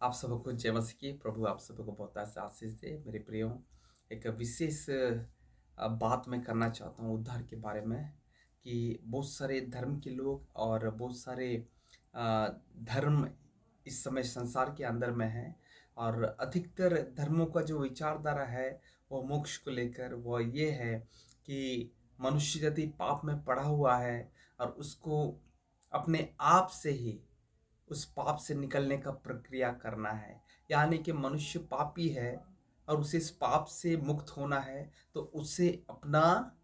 आप सबको जय मसीह की। प्रभु आप सबको बहुत ऐसा आशीष दे। मेरे प्रियो, एक विशेष बात मैं करना चाहता हूँ उद्धार के बारे में कि बहुत सारे धर्म के लोग और बहुत सारे धर्म इस समय संसार के अंदर में है। और अधिकतर धर्मों का जो विचारधारा है वो मोक्ष को लेकर वो ये है कि मनुष्य यदि पाप में पड़ा हुआ है और उसको अपने आप से ही उस पाप से निकलने का प्रक्रिया करना है। यानी कि मनुष्य पापी है और उसे इस पाप से मुक्त होना है, तो उसे अपना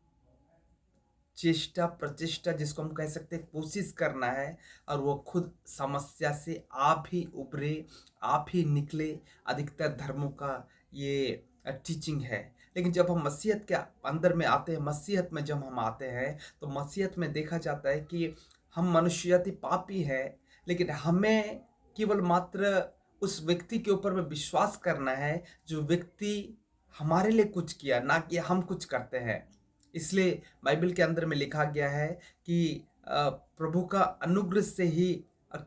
चेष्टा प्रचेष्टा जिसको हम कह सकते हैं कोशिश करना है और वो खुद समस्या से आप ही उभरे, आप ही निकले। अधिकतर धर्मों का ये टीचिंग है। लेकिन जब हम मसीहत के अंदर में आते हैं, मसीहत में जब हम आते हैं, तो मसीहत में देखा जाता है कि हम मनुष्यति पापी है, लेकिन हमें केवल मात्र उस व्यक्ति के ऊपर में विश्वास करना है जो व्यक्ति हमारे लिए कुछ किया, ना कि हम कुछ करते हैं। इसलिए बाइबल के अंदर में लिखा गया है कि प्रभु का अनुग्रह से ही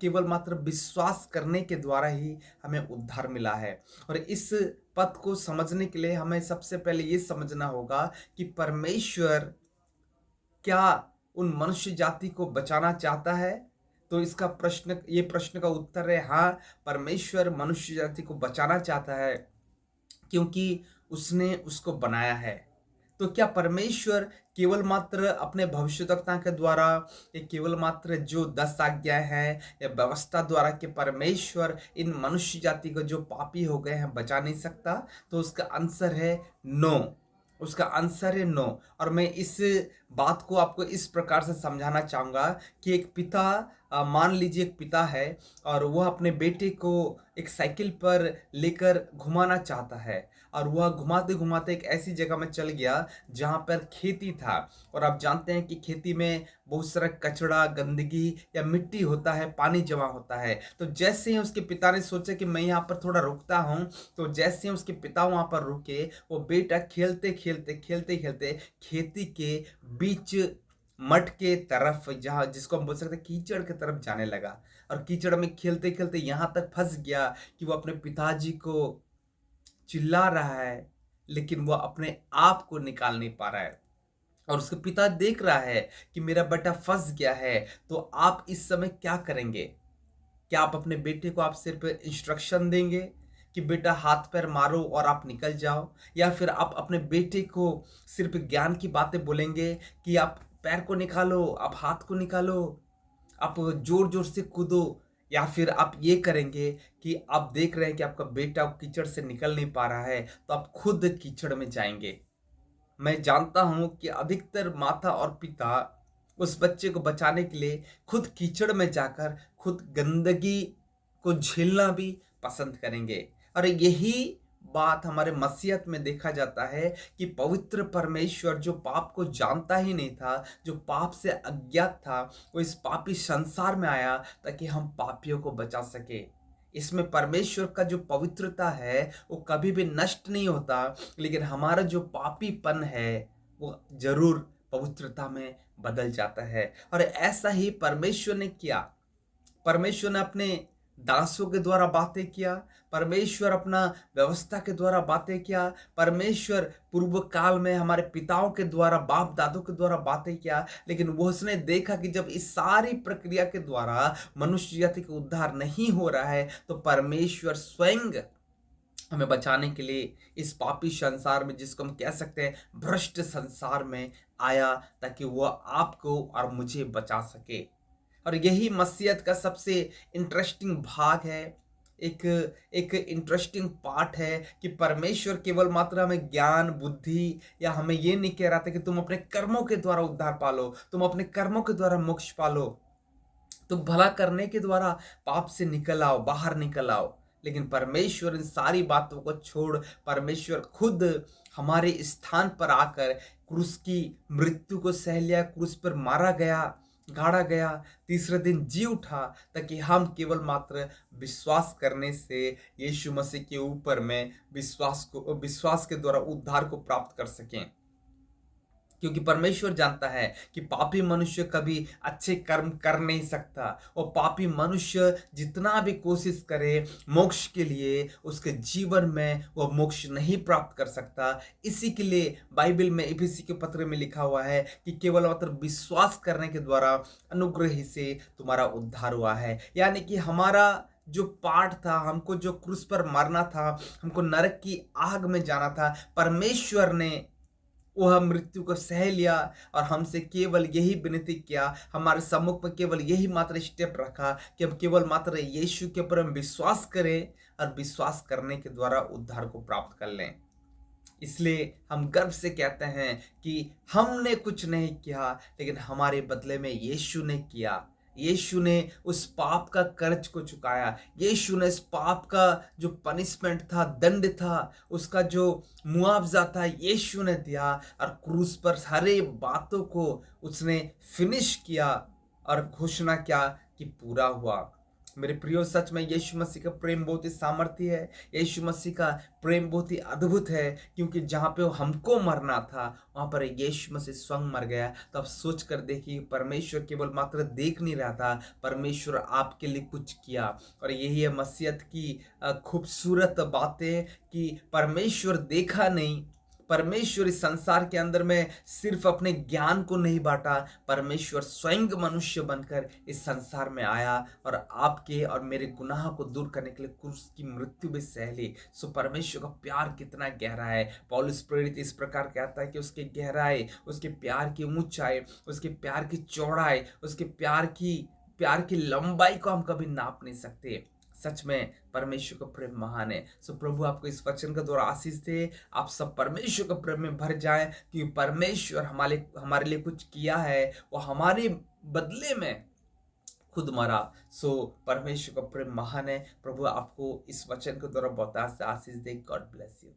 केवल मात्र विश्वास करने के द्वारा ही हमें उद्धार मिला है। और इस पद को समझने के लिए हमें सबसे पहले ये समझना होगा कि परमेश्वर क्या उन मनुष्य जाति को बचाना चाहता है। तो इसका प्रश्न का उत्तर है हाँ, परमेश्वर मनुष्य जाति को बचाना चाहता है क्योंकि उसने उसको बनाया है। तो क्या परमेश्वर केवल मात्र अपने भविष्यद्वक्ता के द्वारा या केवल मात्र जो 10 आज्ञाएं हैं या व्यवस्था द्वारा के परमेश्वर इन मनुष्य जाति को जो पापी हो गए हैं बचा नहीं सकता? तो उसका आंसर है नो। उसका आंसर है नो। और मैं इस बात को आपको इस प्रकार से समझाना चाहूंगा कि एक पिता, मान लीजिए एक पिता है और वह अपने बेटे को एक साइकिल पर लेकर घुमाना चाहता है और वह घुमाते घुमाते एक ऐसी जगह में चल गया जहां पर खेती था। और आप जानते हैं कि खेती में बहुत सारा कचरा, गंदगी या मिट्टी होता है, पानी जमा होता है। तो जैसे ही उसके पिता ने सोचा कि मैं यहाँ पर थोड़ा रुकता हूँ, तो जैसे ही उसके पिता वहां पर रुके, वो बेटा खेलते खेलते खेलते खेलते खेती के बीच मठ के तरफ, जहाँ जिसको हम बोल सकते हैं कीचड़ के तरफ जाने लगा। और कीचड़ में खेलते खेलते यहाँ तक फंस गया कि वो अपने पिताजी को चिल्ला रहा है, लेकिन वो अपने आप को निकाल नहीं पा रहा है। और उसके पिता देख रहा है कि मेरा बेटा फंस गया है। तो आप इस समय क्या करेंगे? क्या आप अपने बेटे को आप सिर्फ इंस्ट्रक्शन देंगे कि बेटा हाथ पैर मारो और आप निकल जाओ, या फिर आप अपने बेटे को सिर्फ ज्ञान की बातें बोलेंगे कि आप पैर को निकालो, आप हाथ को निकालो, आप जोर जोर से कूदो? या फिर आप ये करेंगे कि आप देख रहे हैं कि आपका बेटा कीचड़ से निकल नहीं पा रहा है, तो आप खुद कीचड़ में जाएंगे? मैं जानता हूं कि अधिकतर माता और पिता उस बच्चे को बचाने के लिए खुद कीचड़ में जाकर खुद गंदगी को झेलना भी पसंद करेंगे। और यही बात हमारे मसीहत में देखा जाता है कि पवित्र परमेश्वर जो पाप को जानता ही नहीं था, जो पाप से अज्ञात था, वो इस पापी संसार में आया ताकि हम पापियों को बचा सके। इसमें परमेश्वर का जो पवित्रता है वो कभी भी नष्ट नहीं होता, लेकिन हमारा जो पापीपन है वो जरूर पवित्रता में बदल जाता है। और ऐसा ही परमेश्वर ने किया। परमेश्वर ने अपने दासों के द्वारा बातें किया, परमेश्वर अपना व्यवस्था के द्वारा बातें किया, परमेश्वर पूर्व काल में हमारे पिताओं के द्वारा, बाप दादों के द्वारा बातें किया। लेकिन वो उसने देखा कि जब इस सारी प्रक्रिया के द्वारा मनुष्य जाति का उद्धार नहीं हो रहा है, तो परमेश्वर स्वयं हमें बचाने के लिए इस पापी संसार में, जिसको हम कह सकते हैं भ्रष्ट संसार में आया, ताकि वह आपको और मुझे बचा सके। और यही मसीहत का सबसे इंटरेस्टिंग भाग है। एक एक इंटरेस्टिंग पार्ट है कि परमेश्वर केवल मात्र हमें ज्ञान, बुद्धि या हमें ये नहीं कह रहा था कि तुम अपने कर्मों के द्वारा उद्धार पालो, तुम अपने कर्मों के द्वारा मोक्ष पालो, तुम भला करने के द्वारा पाप से निकल आओ, बाहर निकल आओ। लेकिन परमेश्वर इन सारी बातों को छोड़ परमेश्वर खुद हमारे स्थान पर आकर क्रूस की मृत्यु को सह लिया, क्रूस पर मारा गया, गाड़ा गया, तीसरे दिन जी उठा, ताकि हम केवल मात्र विश्वास करने से यीशु मसीह के ऊपर में विश्वास के द्वारा उद्धार को प्राप्त कर सकें। क्योंकि परमेश्वर जानता है कि पापी मनुष्य कभी अच्छे कर्म कर नहीं सकता, और पापी मनुष्य जितना भी कोशिश करे मोक्ष के लिए, उसके जीवन में वह मोक्ष नहीं प्राप्त कर सकता। इसी के लिए बाइबल में इफिसी के पत्र में लिखा हुआ है कि केवल मात्र विश्वास करने के द्वारा अनुग्रह ही से तुम्हारा उद्धार हुआ है। यानी कि हमारा जो पाठ था, हमको जो क्रूस पर मरना था, हमको नरक की आग में जाना था, परमेश्वर ने वह मृत्यु को सह लिया और हमसे केवल यही विनती किया, हमारे सम्मुख में केवल यही मात्र स्टेप रखा कि हम केवल मात्र यीशु के ऊपर हम विश्वास करें और विश्वास करने के द्वारा उद्धार को प्राप्त कर लें। इसलिए हम गर्व से कहते हैं कि हमने कुछ नहीं किया, लेकिन हमारे बदले में यीशु ने किया। यीशु ने उस पाप का कर्ज को चुकाया। यीशु ने इस पाप का जो पनिशमेंट था, दंड था, उसका जो मुआवजा था, यीशु ने दिया और क्रूस पर सारे बातों को उसने फिनिश किया और घोषणा किया कि पूरा हुआ। मेरे प्रियो, सच में यीशु मसीह का प्रेम बहुत ही सामर्थ्य है। यीशु मसीह का प्रेम बहुत ही अद्भुत है, क्योंकि जहाँ पे हमको मरना था वहाँ पर यीशु मसीह स्वयं मर गया। तो अब सोच कर देखिए, परमेश्वर केवल मात्र देख नहीं रहा था, परमेश्वर आपके लिए कुछ किया। और यही है मसीहत की खूबसूरत बातें कि परमेश्वर देखा नहीं, परमेश्वर इस संसार के अंदर में सिर्फ अपने ज्ञान को नहीं बांटा, परमेश्वर स्वयं मनुष्य बनकर इस संसार में आया और आपके और मेरे गुनाह को दूर करने के लिए क्रूस की मृत्यु भी सह ली। सो परमेश्वर का प्यार कितना गहरा है। पौलुस प्रेरित इस प्रकार कहता है कि उसके गहराई, उसके प्यार की ऊंचाई, उसके प्यार की चौड़ाई, उसके प्यार की लंबाई को हम कभी नाप नहीं सकते। सच में परमेश्वर का प्रेम महान है। सो प्रभु आपको इस वचन का द्वारा आशीष दे, आप सब परमेश्वर के प्रेम में भर जाएं, क्योंकि परमेश्वर हमारे लिए कुछ किया है, वो हमारे बदले में खुद मरा। सो परमेश्वर का प्रेम महान है। प्रभु आपको इस वचन के द्वारा बहुत आशीष दे। God bless you.